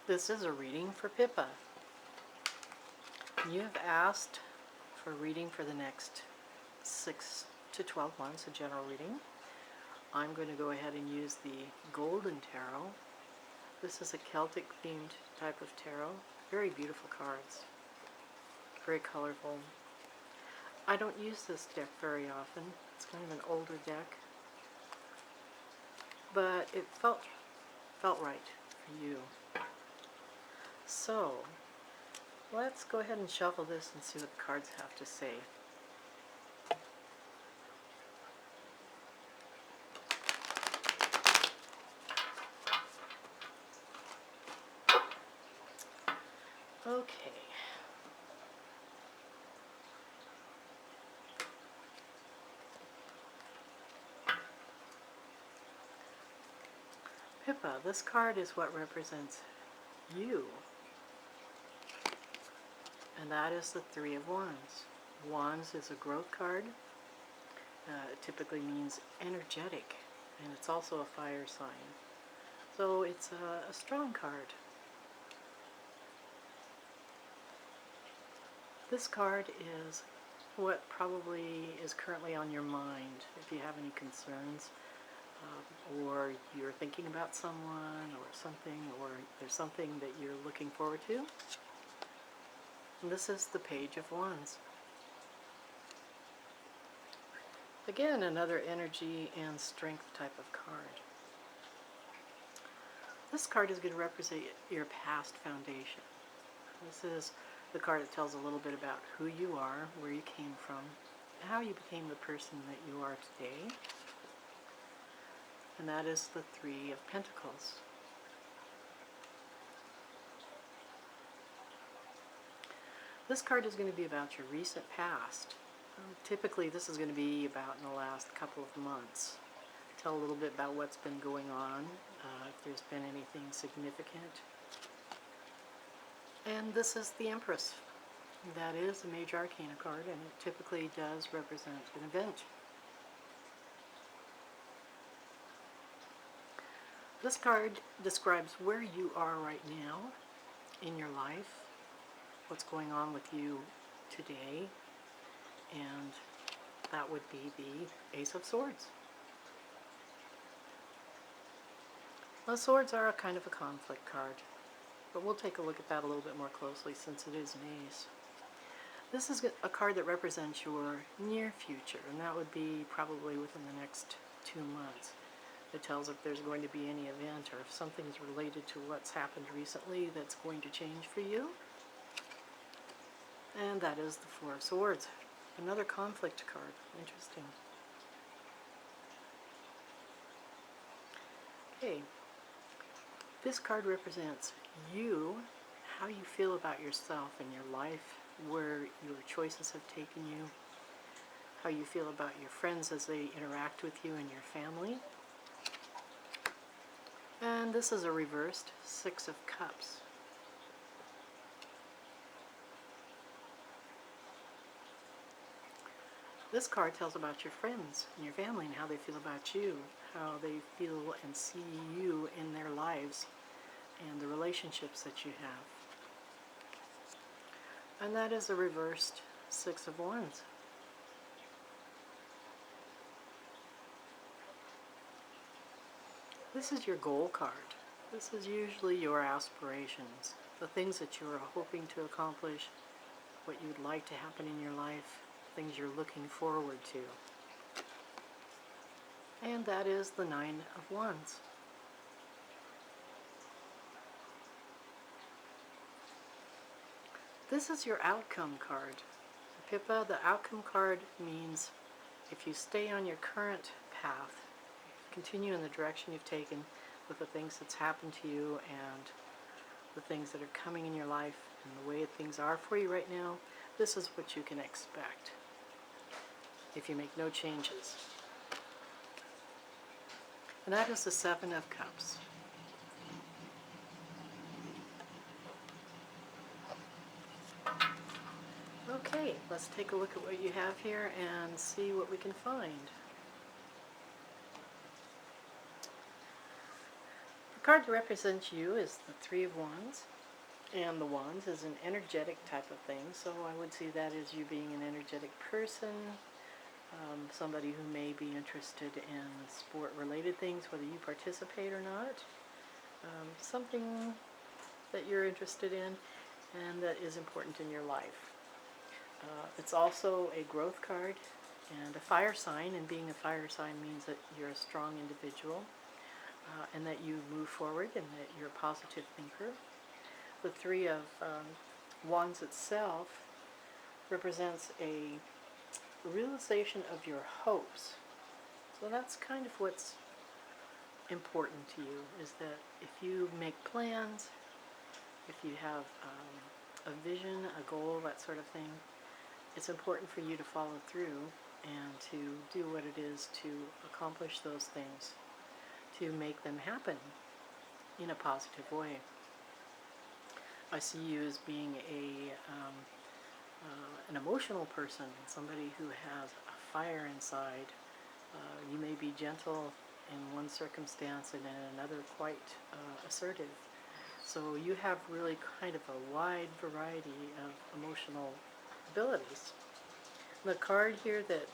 This is a reading for Pippa. You have asked for a reading for the next 6 to 12 months, a general reading. I'm going to go ahead and use the Golden Tarot. This is a Celtic themed type of tarot. Very beautiful cards. Very colorful. I don't use this deck very often. It's kind of an older deck. But it felt right for you. So, let's go ahead and shuffle this and see what the cards have to say. Okay. Pippa, this card is what represents you. And that is the Three of Wands. Wands is a growth card. It typically means energetic, and it's also a fire sign. So it's a strong card. This card is what probably is currently on your mind if you have any concerns, or you're thinking about someone or something, or there's something that you're looking forward to. And this is the Page of Wands. Again, another energy and strength type of card. This card is going to represent your past foundation. This is the card that tells a little bit about who you are, where you came from, how you became the person that you are today. And that is the Three of Pentacles. This card is going to be about your recent past. Typically, this is going to be about in the last couple of months. Tell a little bit about what's been going on, if there's been anything significant. And this is the Empress. That is a major arcana card, and it typically does represent an event. This card describes where you are right now in your life, what's going on with you today, and that would be the Ace of Swords. Well, swords are a kind of a conflict card, but we'll take a look at that a little bit more closely since it is an ace. This is a card that represents your near future, and that would be probably within the next 2 months. It tells if there's going to be any event or if something's related to what's happened recently that's going to change for you. And that is the Four of Swords. Another conflict card. Interesting. Okay. This card represents you, how you feel about yourself and your life, where your choices have taken you, how you feel about your friends as they interact with you and your family. And this is a reversed Six of Cups. This card tells about your friends and your family and how they feel about you, how they feel and see you in their lives, and the relationships that you have. And that is a reversed Six of Wands. This is your goal card. This is usually your aspirations, the things that you are hoping to accomplish, what you would like to happen in your life, things you're looking forward to. And that is the Nine of Wands. This is your outcome card. Pippa, the outcome card means if you stay on your current path, continue in the direction you've taken with the things that's happened to you and the things that are coming in your life and the way things are for you right now, this is what you can expect if you make no changes. And that is the Seven of Cups. Okay, let's take a look at what you have here and see what we can find. The card that represents you is the Three of Wands. And the Wands is an energetic type of thing, so I would see that as you being an energetic person, somebody who may be interested in sport-related things, whether you participate or not, something that you're interested in and that is important in your life. It's also a growth card and a fire sign, and being a fire sign means that you're a strong individual and that you move forward and that you're a positive thinker. The Three of Wands itself represents a realization of your hopes. So that's kind of what's important to you, is that if you make plans, if you have a vision, a goal, that sort of thing, it's important for you to follow through and to do what it is to accomplish those things, to make them happen in a positive way. I see you as being an emotional person, somebody who has a fire inside. You may be gentle in one circumstance and in another quite assertive. So you have really kind of a wide variety of emotional abilities. The card here that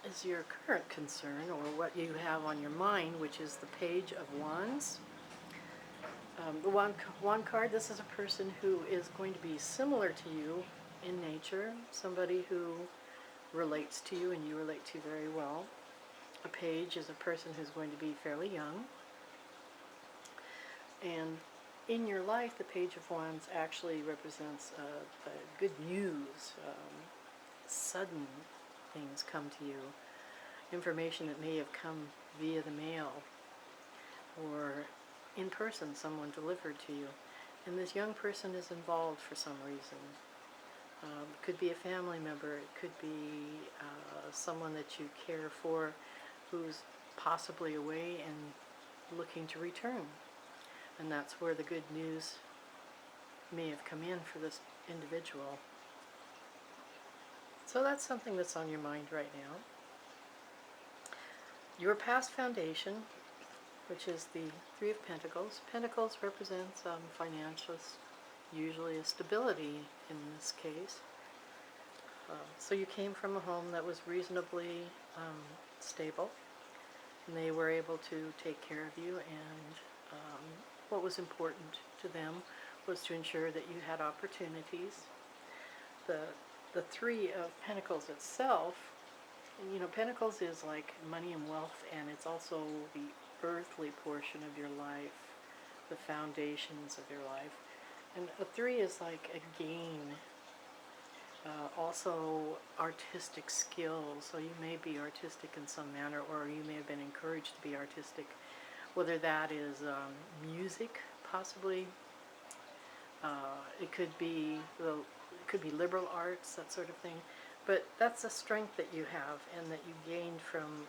is your current concern, or what you have on your mind, which is the Page of Wands. The wand card, this is a person who is going to be similar to you in nature, somebody who relates to you and you relate to very well. A page is a person who's going to be fairly young. And in your life, the Page of Wands actually represents good news. Sudden things come to you. Information that may have come via the mail or in person, someone delivered to you. And this young person is involved for some reason. It could be a family member, it could be someone that you care for who's possibly away and looking to return. And that's where the good news may have come in for this individual. So that's something that's on your mind right now. Your past foundation, which is the Three of Pentacles. Pentacles represents financial, usually a stability in this case. So you came from a home that was reasonably stable, and they were able to take care of you, and what was important to them was to ensure that you had opportunities. The Three of Pentacles itself, you know, Pentacles is like money and wealth, and it's also the earthly portion of your life, the foundations of your life. And a three is like a gain, also artistic skills. So you may be artistic in some manner, or you may have been encouraged to be artistic, whether that is music, possibly. It could be liberal arts, that sort of thing. But that's a strength that you have and that you gained from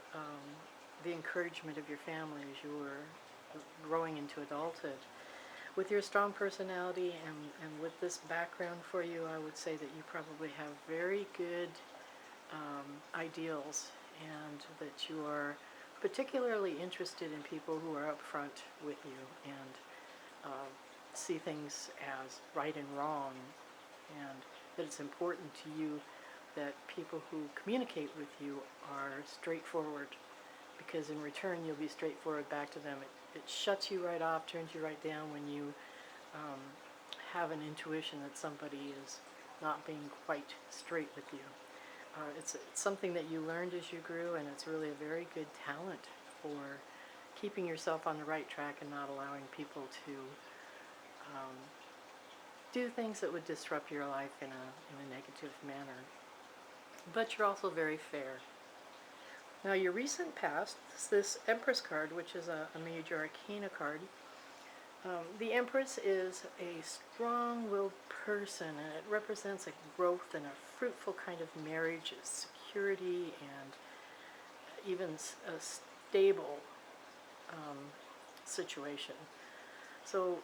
the encouragement of your family as you were growing into adulthood. With your strong personality and with this background for you, I would say that you probably have very good ideals, and that you are particularly interested in people who are upfront with you and see things as right and wrong, and that it's important to you that people who communicate with you are straightforward, because in return you'll be straightforward back to them. It shuts you right off, turns you right down when you have an intuition that somebody is not being quite straight with you. It's something that you learned as you grew, and it's really a very good talent for keeping yourself on the right track and not allowing people to do things that would disrupt your life in a negative manner. But you're also very fair. Now, your recent past, this Empress card, which is a major arcana card. The Empress is a strong-willed person, and it represents a growth and a fruitful kind of marriage, security, and even a stable situation. So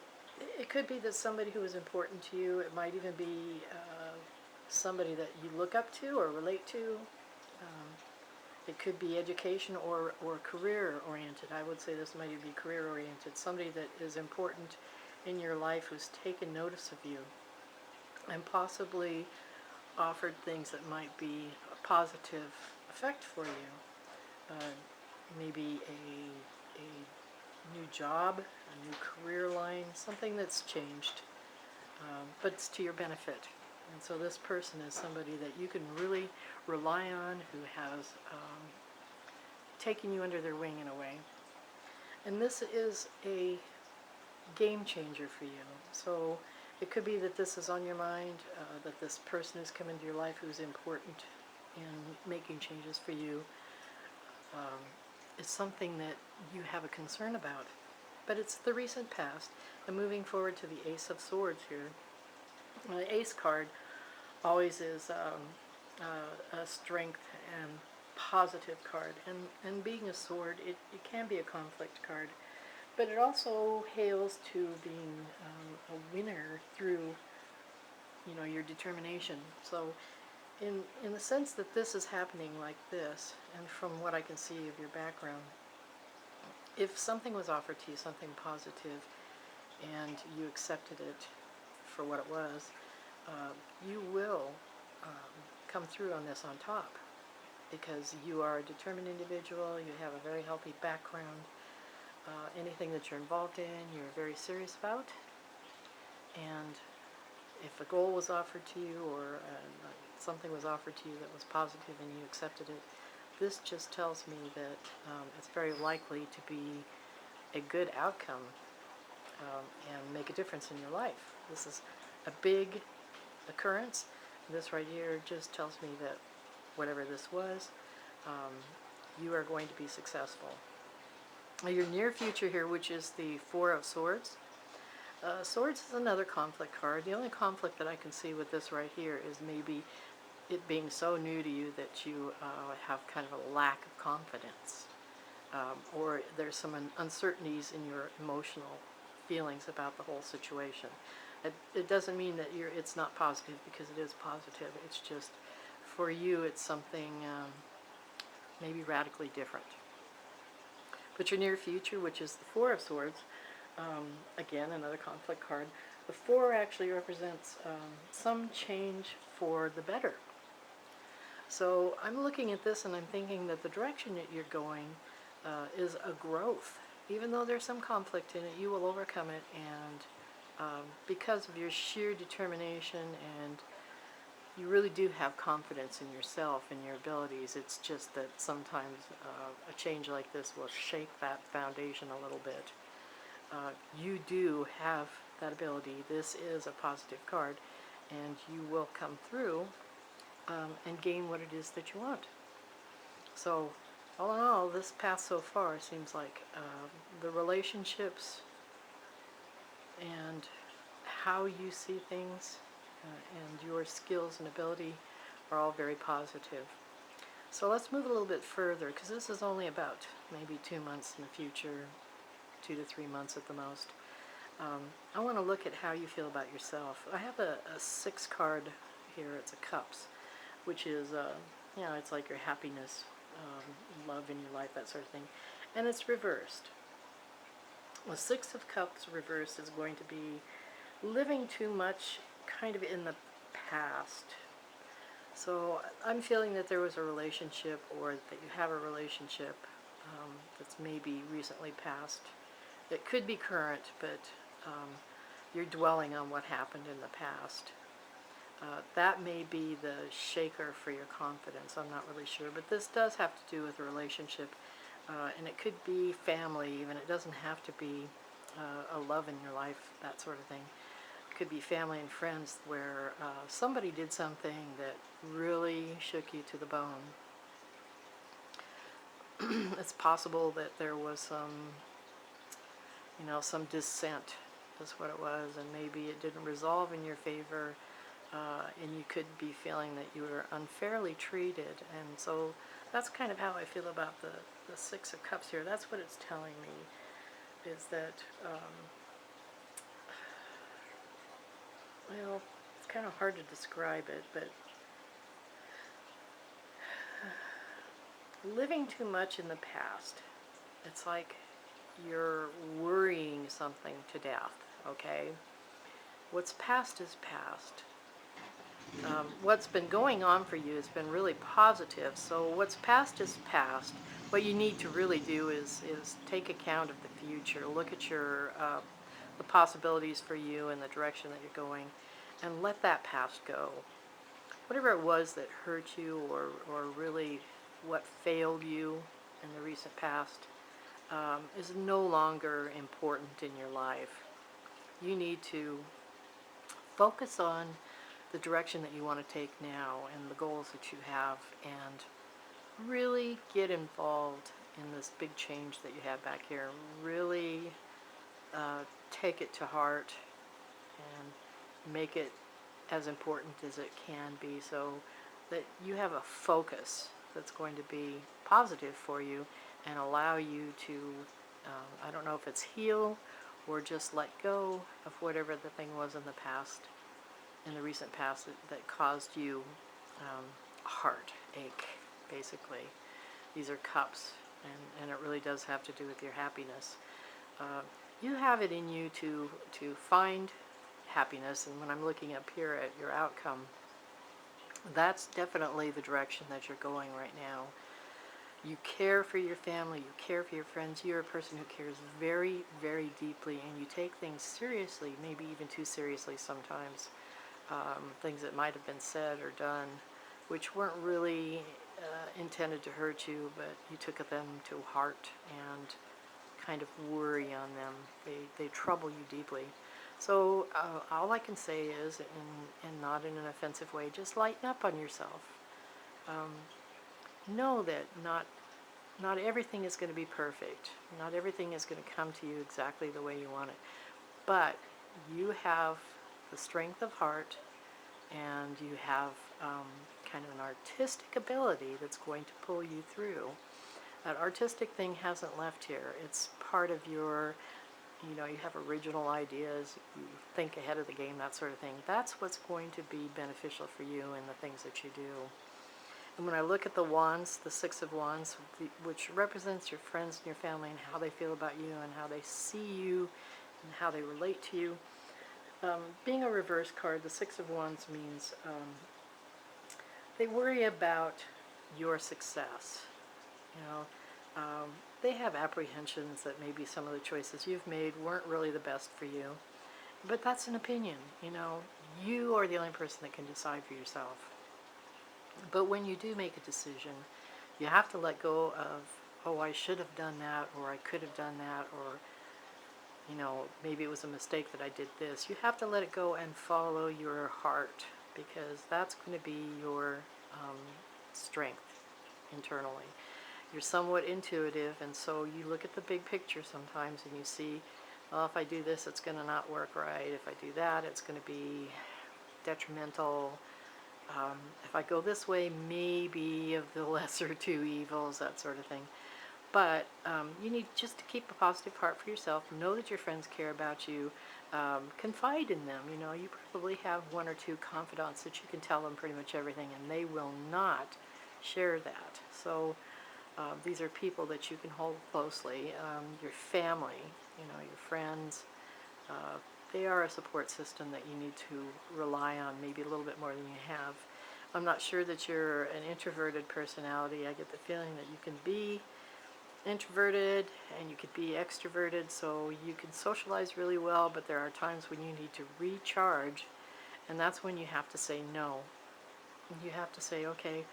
it could be that somebody who is important to you, it might even be somebody that you look up to or relate to. It could be education or career oriented. I would say this might be career oriented. Somebody that is important in your life who's taken notice of you and possibly offered things that might be a positive effect for you. Maybe a new job, a new career line, something that's changed, but it's to your benefit. And so this person is somebody that you can really rely on, who has taken you under their wing in a way. And this is a game changer for you. So it could be that this is on your mind, that this person who's come into your life who's important in making changes for you is something that you have a concern about. But it's the recent past. And moving forward to the Ace of Swords here, the Ace card always is a strength and positive card. And being a sword, it can be a conflict card. But it also hails to being a winner through, your determination. So in the sense that this is happening like this, and from what I can see of your background, if something was offered to you, something positive, and you accepted it for what it was, you will come through on this on top, because you are a determined individual, you have a very healthy background, anything that you're involved in, you're very serious about, and if a goal was offered to you or something was offered to you that was positive and you accepted it, this just tells me that it's very likely to be a good outcome and make a difference in your life. This is a big occurrence. This right here just tells me that whatever this was, you are going to be successful. Your near future here, which is the Four of Swords. Swords is another conflict card. The only conflict that I can see with this right here is maybe it being so new to you that you have kind of a lack of confidence, or there's some uncertainties in your emotional feelings about the whole situation. It doesn't mean that it's not positive, because it is positive. It's just for you it's something maybe radically different. But your near future, which is the Four of Swords, again, another conflict card. The Four actually represents some change for the better. So I'm looking at this and I'm thinking that the direction that you're going is a growth. Even though there's some conflict in it, you will overcome it, and because of your sheer determination, and you really do have confidence in yourself and your abilities. It's just that sometimes a change like this will shake that foundation a little bit. You do have that ability. This is a positive card, and you will come through and gain what it is that you want. So all in all, this path so far seems like the relationships and how you see things and your skills and ability are all very positive. So let's move a little bit further, because this is only about maybe 2 months in the future, 2 to 3 months at the most. I want to look at how you feel about yourself. I have a 6 card here. It's a Cups, which is, it's like your happiness, love in your life, that sort of thing. And it's reversed. The 6 of Cups reversed is going to be living too much kind of in the past. So I'm feeling that there was a relationship, or that you have a relationship that's maybe recently passed. It could be current, but you're dwelling on what happened in the past. That may be the shaker for your confidence. I'm not really sure, but this does have to do with a relationship, and it could be family even. It doesn't have to be a love in your life, that sort of thing. It could be family and friends where somebody did something that really shook you to the bone. It's possible that there was some dissent, is what it was, and maybe it didn't resolve in your favor, and you could be feeling that you were unfairly treated. And so that's kind of how I feel about the 6 of Cups here. That's what it's telling me, is that, it's kind of hard to describe it, but living too much in the past. It's like you're worrying something to death, okay? What's past is past. What's been going on for you has been really positive. So what's past is past. What you need to really do is take account of the future. Look at your the possibilities for you and the direction that you're going, and let that past go. Whatever it was that hurt you, or really what failed you in the recent past, is no longer important in your life. You need to focus on the direction that you want to take now and the goals that you have, and really get involved in this big change that you have back here. Really take it to heart and make it as important as it can be, so that you have a focus that's going to be positive for you and allow you to, I don't know if it's heal or just let go of whatever the thing was in the past, in the recent past, that caused you heartache, basically. These are cups, and it really does have to do with your happiness. You have it in you to find happiness, and when I'm looking up here at your outcome, that's definitely the direction that you're going right now. You care for your family, you care for your friends, you're a person who cares very, very deeply, and you take things seriously, maybe even too seriously sometimes. Things that might have been said or done which weren't really intended to hurt you, but you took them to heart and kind of worry on them. They trouble you deeply. So all I can say is, and not in an offensive way, just lighten up on yourself. Know that not everything is going to be perfect. Not everything is going to come to you exactly the way you want it. But you have the strength of heart, and you have kind of an artistic ability that's going to pull you through. That artistic thing hasn't left here. It's part of your, you have original ideas, you think ahead of the game, that sort of thing. That's what's going to be beneficial for you in the things that you do. And when I look at the wands, the Six of Wands, which represents your friends and your family and how they feel about you and how they see you and how they relate to you, being a reverse card, the Six of Wands means they worry about your success. They have apprehensions that maybe some of the choices you've made weren't really the best for you. But that's an opinion. You are the only person that can decide for yourself. But when you do make a decision, you have to let go of, oh, I should have done that, or I could have done that, or maybe it was a mistake that I did this. You have to let it go and follow your heart, because that's going to be your strength internally. You're somewhat intuitive, and so you look at the big picture sometimes and you see, well, if I do this, it's going to not work right. If I do that, it's going to be detrimental. If I go this way, maybe of the lesser two evils, that sort of thing. But you need just to keep a positive heart for yourself. Know that your friends care about you. Confide in them. You probably have one or two confidants that you can tell them pretty much everything, and they will not share that. So these are people that you can hold closely. Your family, your friends. They are a support system that you need to rely on maybe a little bit more than you have. I'm not sure that you're an introverted personality. I get the feeling that you can be introverted and you could be extroverted, so you can socialize really well, but there are times when you need to recharge, and that's when you have to say no. You have to say, okay,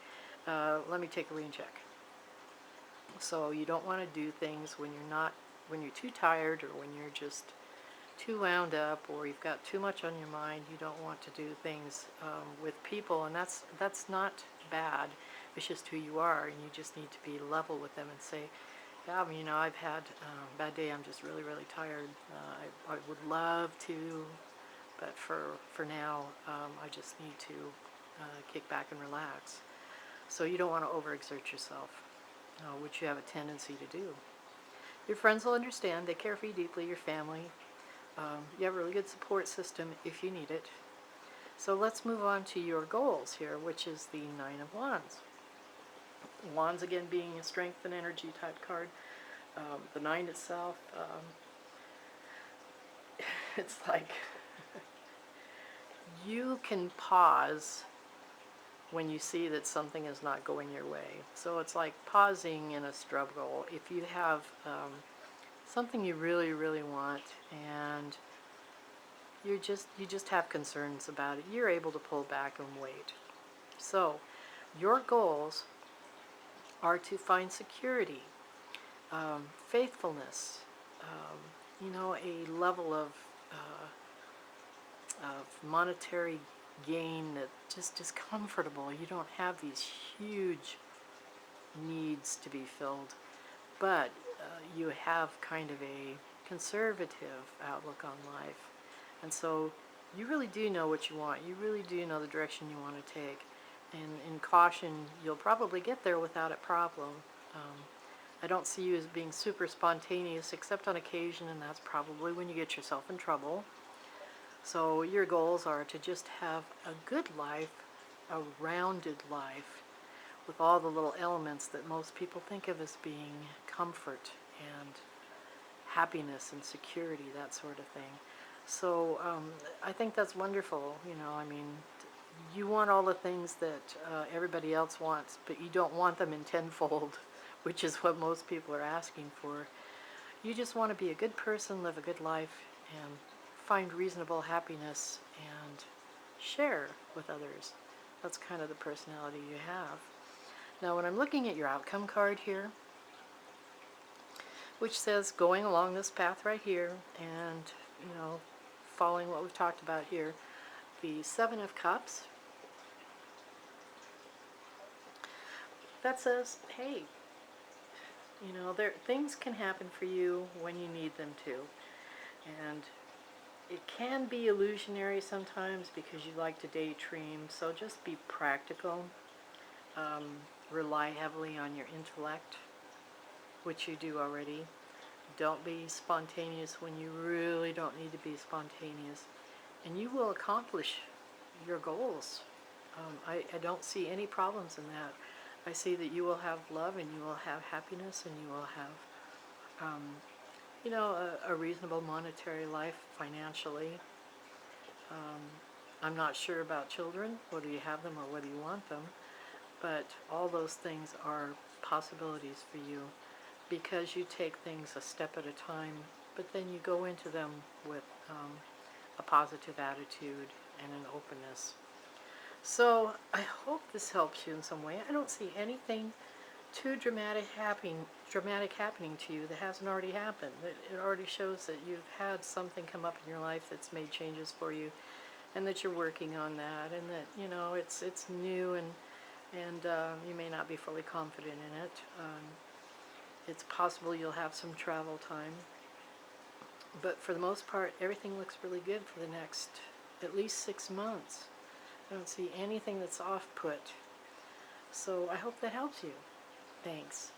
let me take a rain check. So you don't want to do things when you're too tired, or when you're just too wound up, or you've got too much on your mind. You don't want to do things with people, and that's not bad. It's just who you are, and you just need to be level with them and say, yeah, I've had a bad day. I'm just really, really tired. I would love to, but for now, I just need to kick back and relax. So you don't want to overexert yourself, which you have a tendency to do. Your friends will understand. They care for you deeply, your family. You have a really good support system if you need it. So let's move on to your goals here, which is the Nine of Wands. Wands again being a strength and energy type card. The 9 itself, it's like you can pause when you see that something is not going your way. So it's like pausing in a struggle. If you have something you really, really want, and you just have concerns about it, you're able to pull back and wait. So your goals are to find security, faithfulness, a level of monetary gain that just is comfortable. You don't have these huge needs to be filled, but you have kind of a conservative outlook on life. And so you really do know what you want. You really do know the direction you want to take. And in caution, you'll probably get there without a problem. I don't see you as being super spontaneous except on occasion, and that's probably when you get yourself in trouble. So your goals are to just have a good life, a rounded life, with all the little elements that most people think of as being comfort and happiness and security, that sort of thing. So I think that's wonderful. I mean, you want all the things that everybody else wants, but you don't want them in tenfold, which is what most people are asking for. You just want to be a good person, live a good life, and find reasonable happiness and share with others. That's kind of the personality you have. Now, when I'm looking at your outcome card here, which says going along this path right here and, following what we've talked about here, the 7 of Cups, that says, hey, things can happen for you when you need them to. And it can be illusionary sometimes because you like to daydream, so just be practical. Rely heavily on your intellect, which you do already. Don't be spontaneous when you really don't need to be spontaneous. And you will accomplish your goals. I don't see any problems in that. I see that you will have love, and you will have happiness, and you will have a reasonable monetary life financially. I'm not sure about children, whether you have them or whether you want them, but all those things are possibilities for you because you take things a step at a time, but then you go into them with a positive attitude and an openness. So I hope this helps you in some way. I don't see anything too dramatic happening to you that hasn't already happened. It already shows that you've had something come up in your life that's made changes for you, and that you're working on that, and that it's new, and you may not be fully confident in it. It's possible you'll have some travel time, but for the most part, everything looks really good for the next at least 6 months. I don't see anything that's off-put. So I hope that helps you. Thanks.